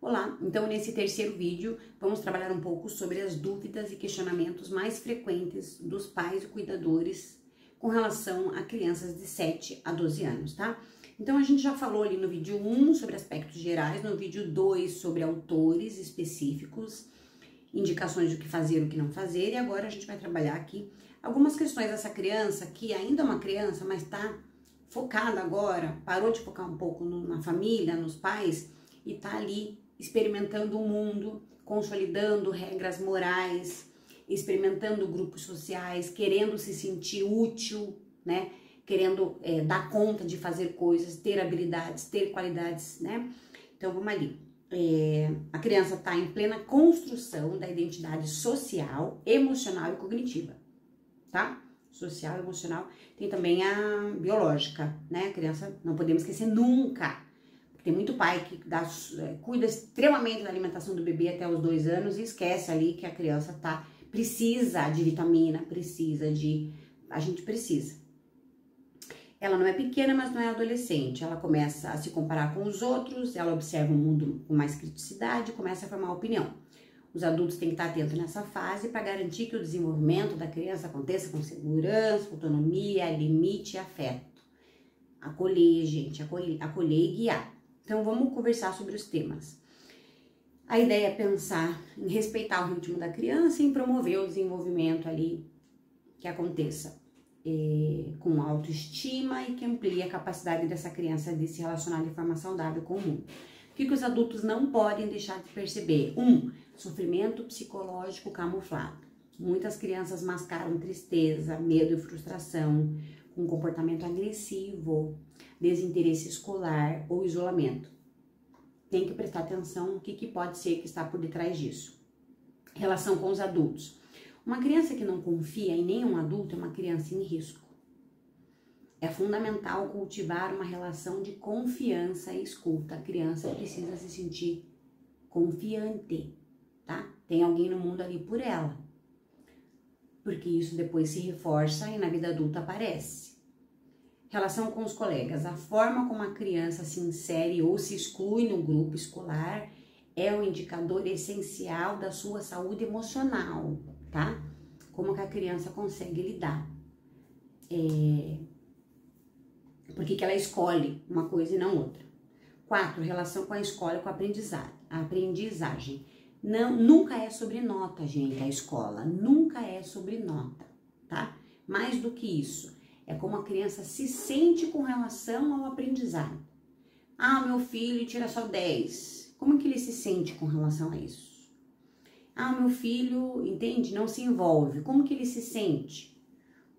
Olá, então nesse terceiro vídeo vamos trabalhar um pouco sobre as dúvidas e questionamentos mais frequentes dos pais e cuidadores com relação a crianças de 7 a 12 anos, tá? Então a gente já falou ali no vídeo 1 sobre aspectos gerais, no vídeo 2 sobre autores específicos, indicações do que fazer e o que não fazer, e agora a gente vai trabalhar aqui algumas questões dessa criança que ainda é uma criança, mas tá focada agora, parou de focar um pouco na família, nos pais, e tá ali experimentando o mundo, consolidando regras morais, experimentando grupos sociais, querendo se sentir útil, né? Querendo dar conta de fazer coisas, ter habilidades, ter qualidades, né? Então vamos ali. A criança está em plena construção da identidade social, emocional e cognitiva, tá? Social, emocional, tem também a biológica, né? A criança, não podemos esquecer nunca. Tem muito pai que cuida extremamente da alimentação do bebê até os 2 anos e esquece ali que a criança precisa de vitamina, a gente precisa. Ela não é pequena, mas não é adolescente. Ela começa a se comparar com os outros, ela observa o mundo com mais criticidade, começa a formar opinião. Os adultos têm que estar atentos nessa fase para garantir que o desenvolvimento da criança aconteça com segurança, autonomia, limite e afeto. Acolher, gente, acolher e guiar. Então, vamos conversar sobre os temas. A ideia é pensar em respeitar o ritmo da criança e em promover o desenvolvimento ali que aconteça com autoestima e que amplie a capacidade dessa criança de se relacionar de forma saudável com o mundo. O que os adultos não podem deixar de perceber? 1. Sofrimento psicológico camuflado. Muitas crianças mascaram tristeza, medo e frustração com comportamento agressivo, desinteresse escolar ou isolamento. Tem que prestar atenção no que pode ser que está por detrás disso. Relação com os adultos. Uma criança que não confia em nenhum adulto é uma criança em risco. É fundamental cultivar uma relação de confiança e escuta. A criança precisa se sentir confiante, tá? Tem alguém no mundo ali por ela. Porque isso depois se reforça e na vida adulta aparece. Relação com os colegas. A forma como a criança se insere ou se exclui no grupo escolar é um indicador essencial da sua saúde emocional, tá? Como que a criança consegue lidar. Por que ela escolhe uma coisa e não outra. 4. Relação com a escola e com a aprendizagem. Nunca é sobre nota, gente, a escola. Nunca é sobre nota, tá? Mais do que isso. É como a criança se sente com relação ao aprendizado. Ah, meu filho tira só 10. Como que ele se sente com relação a isso? Ah, meu filho, entende? Não se envolve. Como que ele se sente?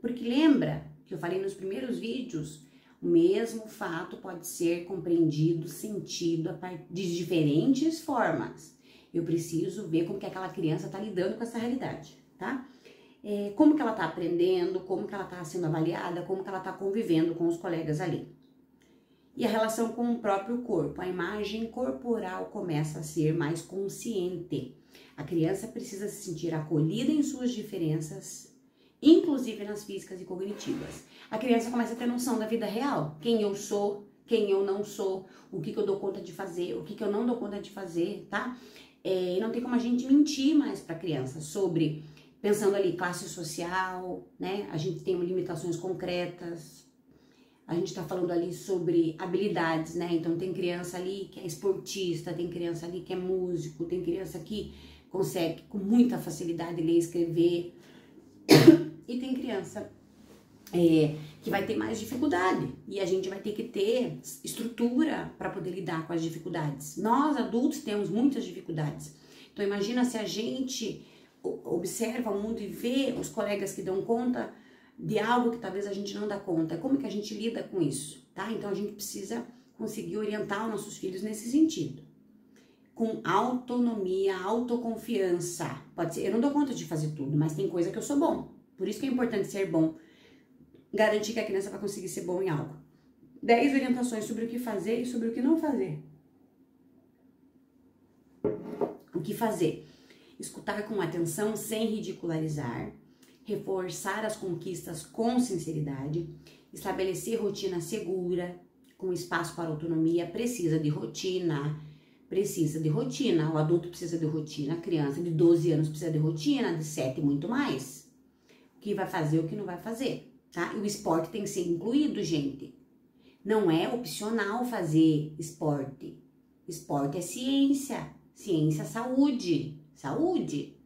Porque lembra que eu falei nos primeiros vídeos, o mesmo fato pode ser compreendido, sentido de diferentes formas. Eu preciso ver como que aquela criança está lidando com essa realidade, tá? Como que ela está aprendendo, como que ela está sendo avaliada, como que ela está convivendo com os colegas ali. E a relação com o próprio corpo, a imagem corporal começa a ser mais consciente. A criança precisa se sentir acolhida em suas diferenças, inclusive nas físicas e cognitivas. A criança começa a ter noção da vida real, quem eu sou, quem eu não sou, o que eu dou conta de fazer, o que eu não dou conta de fazer, tá? E não tem como a gente mentir mais para a criança sobre... Pensando ali, classe social, né? A gente tem limitações concretas. A gente tá falando ali sobre habilidades, né? Então tem criança ali que é esportista, tem criança ali que é músico, tem criança que consegue com muita facilidade ler e escrever. E tem criança que vai ter mais dificuldade. E a gente vai ter que ter estrutura para poder lidar com as dificuldades. Nós, adultos, temos muitas dificuldades. Então imagina se a gente... observa o mundo e vê os colegas que dão conta de algo que talvez a gente não dá conta. Como que a gente lida com isso, tá? Então a gente precisa conseguir orientar os nossos filhos nesse sentido. Com autonomia, autoconfiança. Pode ser, eu não dou conta de fazer tudo, mas tem coisa que eu sou bom. Por isso que é importante ser bom. Garantir que a criança vai conseguir ser bom em algo. 10 orientações sobre o que fazer e sobre o que não fazer. O que fazer? Escutar com atenção sem ridicularizar, reforçar as conquistas com sinceridade, estabelecer rotina segura, com espaço para autonomia, precisa de rotina, precisa de rotina, o adulto precisa de rotina, a criança de 12 anos precisa de rotina, de 7 muito mais. O que vai fazer, o que não vai fazer, tá? E o esporte tem que ser incluído, gente. Não é opcional fazer esporte. Esporte é ciência, ciência é saúde, saúde.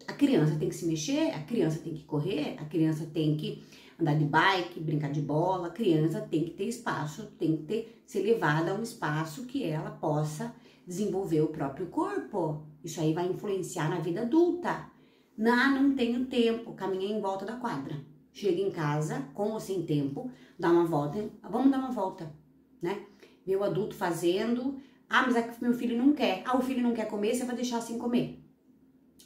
A criança tem que se mexer, a criança tem que correr, a criança tem que andar de bike, brincar de bola, a criança tem que ter espaço, tem que ser levada a um espaço que ela possa desenvolver o próprio corpo. Isso aí vai influenciar na vida adulta. Não tenho tempo, caminha em volta da quadra. Chega em casa, com ou sem tempo, dá uma volta, vamos dar uma volta, né? Ver o adulto fazendo, mas é que meu filho não quer. O filho não quer comer, você vai deixar sem comer.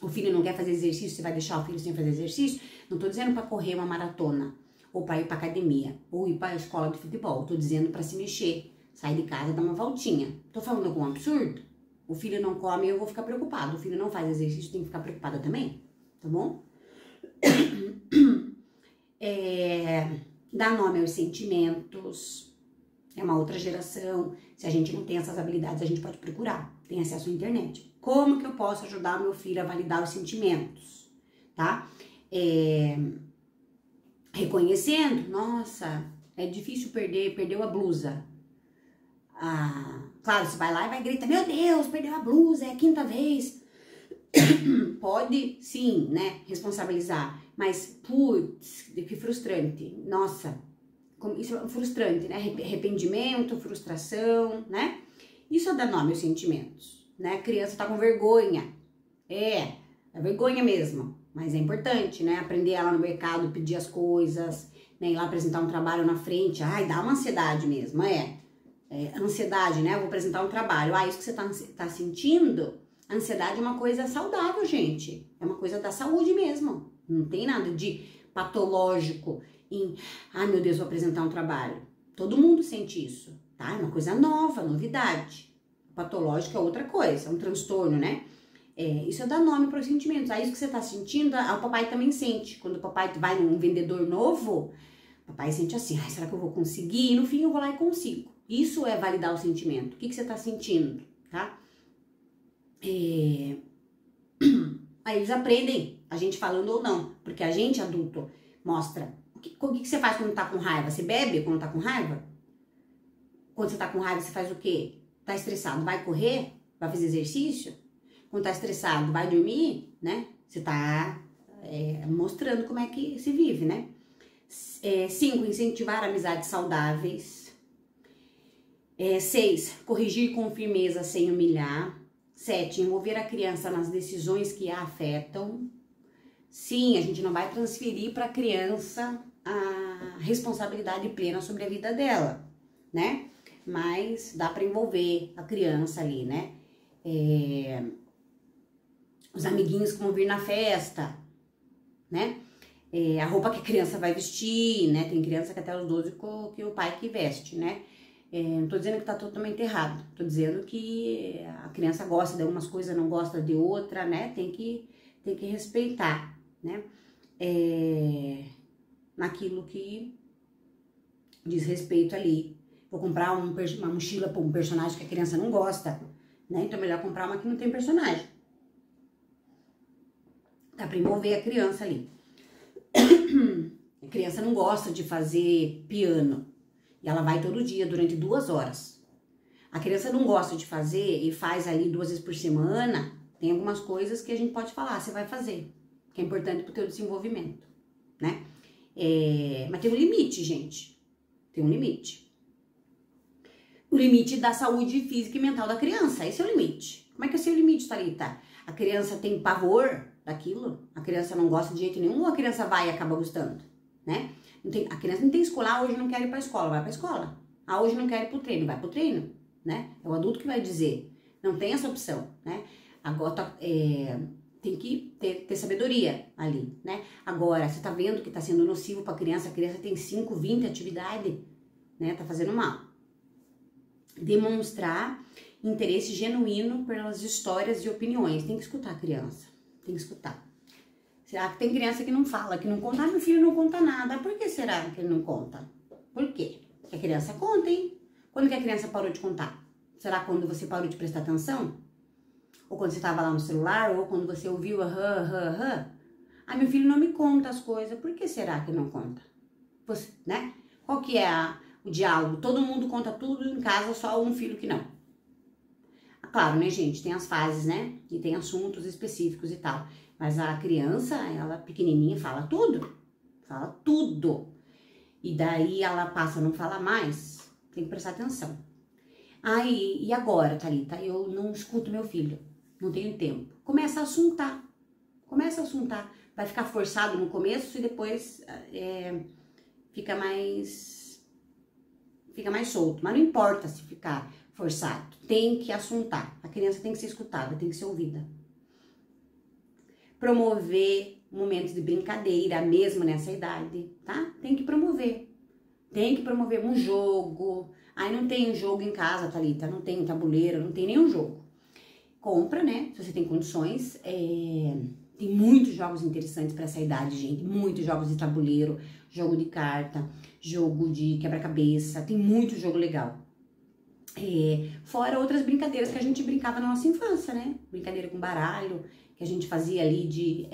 O filho não quer fazer exercício, você vai deixar o filho sem fazer exercício? Não tô dizendo para correr uma maratona, ou para ir para academia, ou ir para a escola de futebol. Tô dizendo para se mexer, sair de casa, dar uma voltinha. Tô falando algum absurdo? O filho não come, eu vou ficar preocupado. O filho não faz exercício, tem que ficar preocupada também, tá bom? Dar nome aos sentimentos. É uma outra geração. Se a gente não tem essas habilidades, a gente pode procurar. Tem acesso à internet. Como que eu posso ajudar meu filho a validar os sentimentos? Tá? Reconhecendo. Nossa, é difícil perdeu a blusa. Claro, você vai lá e vai gritar, meu Deus, perdeu a blusa, é a 5ª vez. Pode, sim, né, responsabilizar. Mas, putz, que frustrante. Nossa, isso é frustrante, né? Arrependimento, frustração, né? Isso é dar nome aos sentimentos, né? A criança tá com vergonha. É vergonha mesmo. Mas é importante, né? Aprender ela no mercado, pedir as coisas, né? Ir lá apresentar um trabalho na frente. Dá uma ansiedade mesmo, ansiedade, né? Eu vou apresentar um trabalho. Isso que você tá sentindo? A ansiedade é uma coisa saudável, gente. É uma coisa da saúde mesmo. Não tem nada de patológico em, meu Deus, vou apresentar um trabalho. Todo mundo sente isso, tá? É uma coisa nova, novidade. Patológico é outra coisa, é um transtorno, né? Isso é dar nome para os sentimentos. Isso que você tá sentindo, o papai também sente. Quando o papai vai num vendedor novo, o papai sente assim, será que eu vou conseguir? E no fim eu vou lá e consigo. Isso é validar o sentimento. O que você tá sentindo, tá? Aí eles aprendem, a gente falando ou não, porque a gente adulto mostra. O que você faz quando tá com raiva? Você bebe quando tá com raiva? Quando você tá com raiva, você faz o quê? Tá estressado, vai correr? Vai fazer exercício? Quando tá estressado, vai dormir, né? Você tá mostrando como é que se vive, né? 5, incentivar amizades saudáveis. 6, corrigir com firmeza sem humilhar. 7, envolver a criança nas decisões que a afetam. Sim, a gente não vai transferir para a criança a responsabilidade plena sobre a vida dela, né? Mas dá para envolver a criança ali, né? Os amiguinhos que vão vir na festa, né? A roupa que a criança vai vestir, né? Tem criança que até os 12 que o pai que veste, né? Não tô dizendo que tá totalmente errado, tô dizendo que a criança gosta de algumas coisas, não gosta de outra, né? Tem que respeitar, né? Naquilo que diz respeito ali. Vou comprar uma mochila para um personagem que a criança não gosta, né? Então é melhor comprar uma que não tem personagem. Dá pra envolver a criança ali. A criança não gosta de fazer piano. E ela vai todo dia, durante 2 horas. A criança não gosta de fazer e faz ali 2 vezes por semana. Tem algumas coisas que a gente pode falar, você vai fazer. Que é importante pro teu desenvolvimento, né? Mas tem um limite, gente. Tem um limite. O limite da saúde física e mental da criança. Esse é o limite. Como é que é o seu limite, Thalita? A criança tem pavor daquilo? A criança não gosta de jeito nenhum ou a criança vai e acaba gostando, né? A criança não tem escola, hoje não quer ir pra escola, vai pra escola. Hoje não quer ir pro treino, vai pro treino, né? É o adulto que vai dizer. Não tem essa opção, né? Agora, tem que ter sabedoria ali, né? Agora, você tá vendo que tá sendo nocivo pra criança, a criança tem 5, 20 atividades, né? Tá fazendo mal. Demonstrar interesse genuíno pelas histórias e opiniões. Tem que escutar a criança, tem que escutar. Será que tem criança que não fala, que não conta? Meu filho não conta nada. Por que será que ele não conta? Por quê? Porque a criança conta, hein? Quando que a criança parou de contar? Será quando você parou de prestar atenção? Ou quando você estava lá no celular? Ou quando você ouviu aham? Ah, meu filho não me conta as coisas. Por que será que não conta? Você, né? Qual que é o diálogo? Todo mundo conta tudo em casa, só um filho que não. Claro, né, gente? Tem as fases, né? E tem assuntos específicos e tal. Mas a criança, ela pequenininha, fala tudo. Fala tudo. E daí ela passa a não falar mais. Tem que prestar atenção. Aí, e agora, Thalita? Eu não escuto meu filho. Não tenho tempo. Começa a assuntar. Vai ficar forçado no começo e depois fica mais solto. Mas não importa se ficar forçado. Tem que assuntar. A criança tem que ser escutada, tem que ser ouvida. Promover momentos de brincadeira, mesmo nessa idade, tá? Tem que promover. Tem que promover um jogo. Aí não tem um jogo em casa, Thalita, não tem tabuleiro, não tem nenhum jogo. Compra, né? Se você tem condições. Tem muitos jogos interessantes para essa idade, gente. Muitos jogos de tabuleiro, jogo de carta, jogo de quebra-cabeça. Tem muito jogo legal. Fora outras brincadeiras que a gente brincava na nossa infância, né? Brincadeira com baralho, que a gente fazia ali de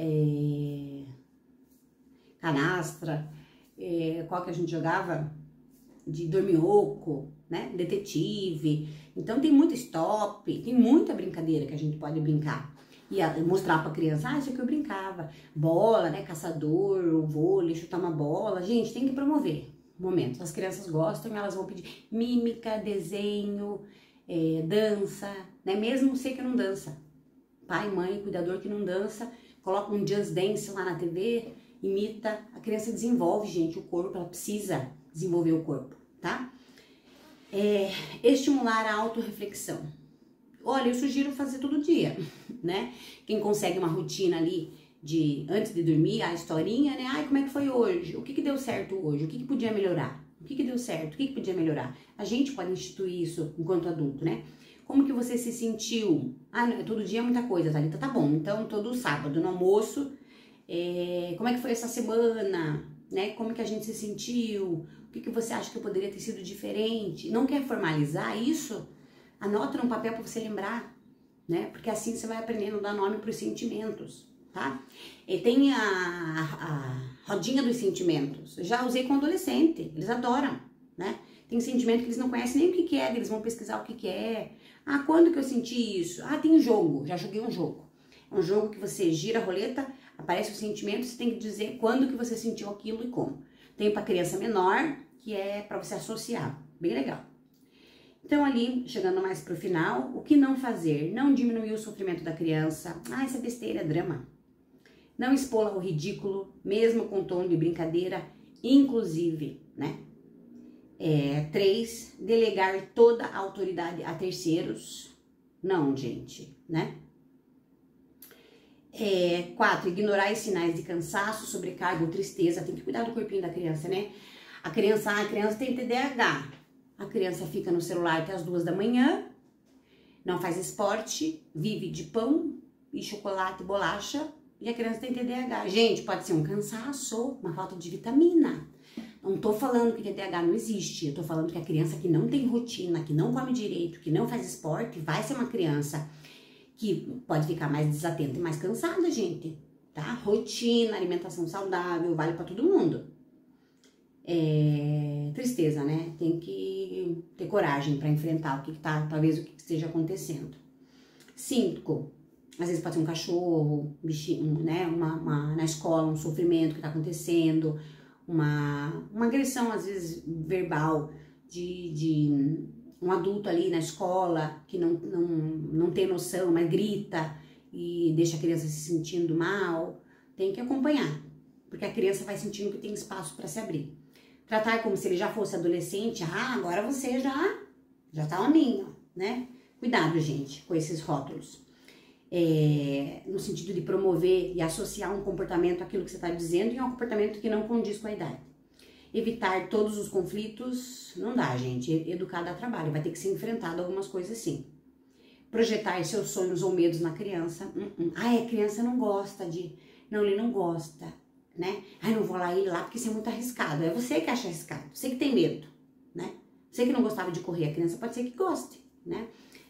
canastra. Qual que a gente jogava? De dorminhoco, né? Detetive. Então tem muito stop, tem muita brincadeira que a gente pode brincar. E mostrar pra criança, isso aqui eu brincava. Bola, né? Caçador, o vôlei, chutar uma bola. Gente, tem que promover momentos. As crianças gostam, elas vão pedir mímica, desenho, dança, né? Mesmo você que não dança. Pai, mãe, cuidador que não dança, coloca um Just Dance lá na TV, imita. A criança desenvolve, gente, o corpo, ela precisa desenvolver o corpo, tá? Estimular a autorreflexão. Olha, eu sugiro fazer todo dia, né? Quem consegue uma rotina ali antes de dormir, a historinha, né? Ai, como é que foi hoje? O que deu certo hoje? O que podia melhorar? O que deu certo? O que podia melhorar? A gente pode instituir isso enquanto adulto, né? Como que você se sentiu? Ah, não, todo dia é muita coisa, Thalita. Tá bom, então todo sábado no almoço, como é que foi essa semana? Né? Como que a gente se sentiu? O que você acha que poderia ter sido diferente? Não quer formalizar isso? Anota no papel para você lembrar, né? Porque assim você vai aprendendo a dar nome para os sentimentos, tá? E tem a rodinha dos sentimentos. Eu já usei com adolescente, eles adoram, né? Tem sentimento que eles não conhecem nem o que é, eles vão pesquisar o que é. Ah, quando que eu senti isso? Ah, tem um jogo, já joguei um jogo. É um jogo que você gira a roleta, aparece o sentimento, você tem que dizer quando que você sentiu aquilo e como. Tem para criança menor, que é para você associar, bem legal. Então ali, chegando mais pro final, o que não fazer? Não diminuir o sofrimento da criança. Ah, essa besteira, é drama. Não expô-la ao ridículo, mesmo com tom de brincadeira, inclusive, né? 3, delegar toda a autoridade a terceiros. Não, gente, né? 4, ignorar os sinais de cansaço, sobrecarga ou tristeza. Tem que cuidar do corpinho da criança, né? A criança tem TDAH. A criança fica no celular até as 2 da manhã, não faz esporte, vive de pão e chocolate e bolacha, e a criança tem TDAH. Gente, pode ser um cansaço, uma falta de vitamina. Não tô falando que TDAH não existe, eu tô falando que a criança que não tem rotina, que não come direito, que não faz esporte, vai ser uma criança que pode ficar mais desatenta e mais cansada, gente, tá? Rotina, alimentação saudável, vale pra todo mundo. Tristeza, né? Tem que ter coragem para enfrentar talvez o que esteja acontecendo. 5, às vezes pode ser um cachorro, um bichinho, né? Na escola, um sofrimento que tá acontecendo, uma agressão, às vezes, verbal de um adulto ali na escola que não tem noção, mas grita e deixa a criança se sentindo mal. Tem que acompanhar, porque a criança vai sentindo que tem espaço para se abrir. Tratar como se ele já fosse adolescente. Ah, agora você já tá hominho, né? Cuidado, gente, com esses rótulos. No sentido de promover e associar um comportamento àquilo que você está dizendo e a um comportamento que não condiz com a idade. Evitar todos os conflitos, não dá, gente. Educar dá trabalho, vai ter que ser enfrentado algumas coisas sim. Projetar seus sonhos ou medos na criança. A criança não gosta Não, ele não gosta, né? Ai, não vou ir lá porque isso é muito arriscado. É você que acha arriscado, você que tem medo, né? Você que não gostava de correr, a criança pode ser que goste, né?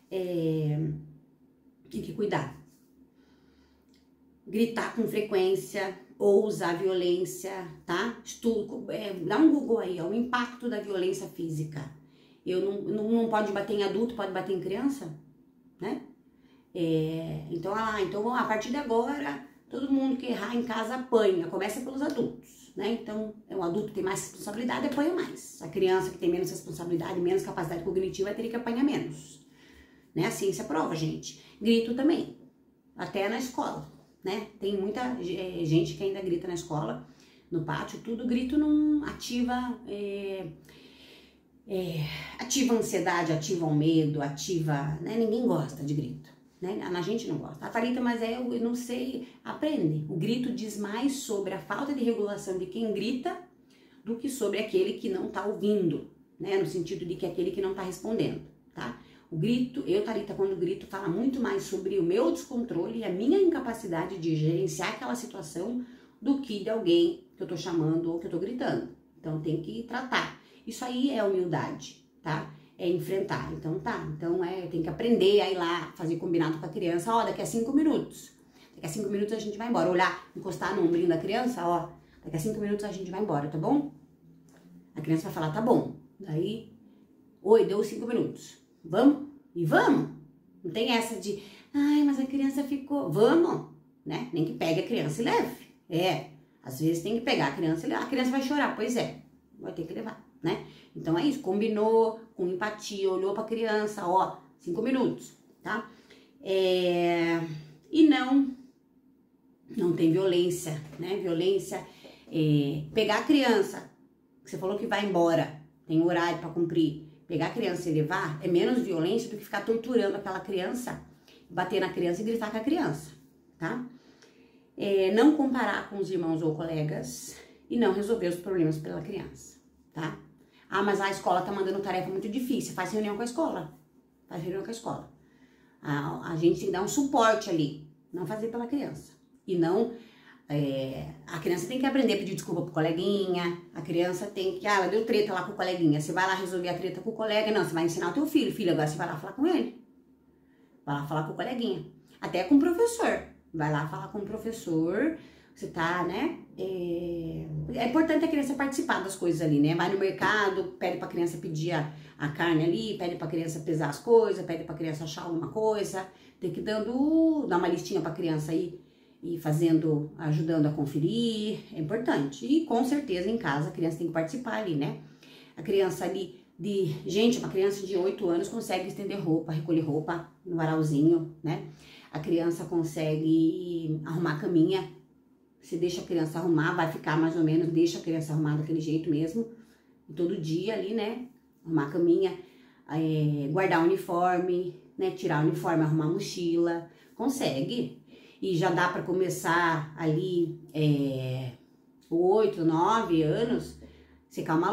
Tem que cuidar. Gritar com frequência ou usar violência, tá? Dá um Google aí, ó, o impacto da violência física. Não pode bater em adulto, pode bater em criança, né? Então a partir de agora, todo mundo que errar em casa apanha, começa pelos adultos, né? Então, o adulto tem mais responsabilidade, apanha mais. A criança que tem menos responsabilidade, menos capacidade cognitiva, vai ter que apanhar menos, né? A ciência prova, gente. Grito também, até na escola, né? Tem muita gente que ainda grita na escola, no pátio, tudo. Grito não ativa... ativa a ansiedade, ativa o medo, ativa... né? Ninguém gosta de grito, né? A gente não gosta. A Thalita, mas eu não sei, aprende. O grito diz mais sobre a falta de regulação de quem grita do que sobre aquele que não tá ouvindo, né? No sentido de que aquele que não tá respondendo, tá? O grito, Thalita, quando grito, fala muito mais sobre o meu descontrole e a minha incapacidade de gerenciar aquela situação do que de alguém que eu tô chamando ou que eu tô gritando. Então tem que tratar. Isso aí é humildade, tá? É enfrentar. Então tem que aprender a ir lá, fazer combinado com a criança. Ó, daqui a 5 minutos. Daqui a 5 minutos a gente vai embora. Olhar, encostar no ombrinho da criança, ó. Daqui a 5 minutos a gente vai embora, tá bom? A criança vai falar, tá bom. Daí, oi, deu 5 minutos. Vamos? E vamos. Não tem essa de, ai, mas a criança ficou. Vamos, né? Nem que pegue a criança e leve. Às vezes tem que pegar a criança e levar. A criança vai chorar, pois é. Vai ter que levar, né? Então é isso, combinou com empatia, olhou pra criança, ó, 5 minutos, tá? E não tem violência, né? Violência, pegar a criança, que você falou que vai embora, tem horário pra cumprir, pegar a criança e levar é menos violência do que ficar torturando aquela criança, bater na criança e gritar com a criança, tá? Não comparar com os irmãos ou colegas e não resolver os problemas pela criança, tá? Ah, mas a escola tá mandando tarefa muito difícil. Faz reunião com a escola. Faz reunião com a escola. A gente tem que dar um suporte ali. Não fazer pela criança. E não... a criança tem que aprender a pedir desculpa pro coleguinha. A criança tem que... ela deu treta lá com o coleguinha. Você vai lá resolver a treta com o colega. Não, você vai ensinar o teu filho. Filho, agora você vai lá falar com ele. Vai lá falar com o coleguinha. Até com o professor. Vai lá falar com o professor... Você tá, né? É importante a criança participar das coisas ali, né? Vai no mercado, pede pra criança pedir a carne ali, pede pra criança pesar as coisas, pede pra criança achar alguma coisa. Tem que dar uma listinha pra criança aí e fazendo, ajudando a conferir. É importante. E com certeza em casa a criança tem que participar ali, né? A criança ali gente, uma criança de 8 anos consegue estender roupa, recolher roupa no varalzinho, né? A criança consegue arrumar a caminha. Você deixa a criança arrumar, vai ficar mais ou menos, deixa a criança arrumar daquele jeito mesmo. Todo dia ali, né? Arrumar a caminha, guardar o uniforme, né? Tirar o uniforme, arrumar a mochila. Consegue. E já dá pra começar ali, 8, 9 anos, você calma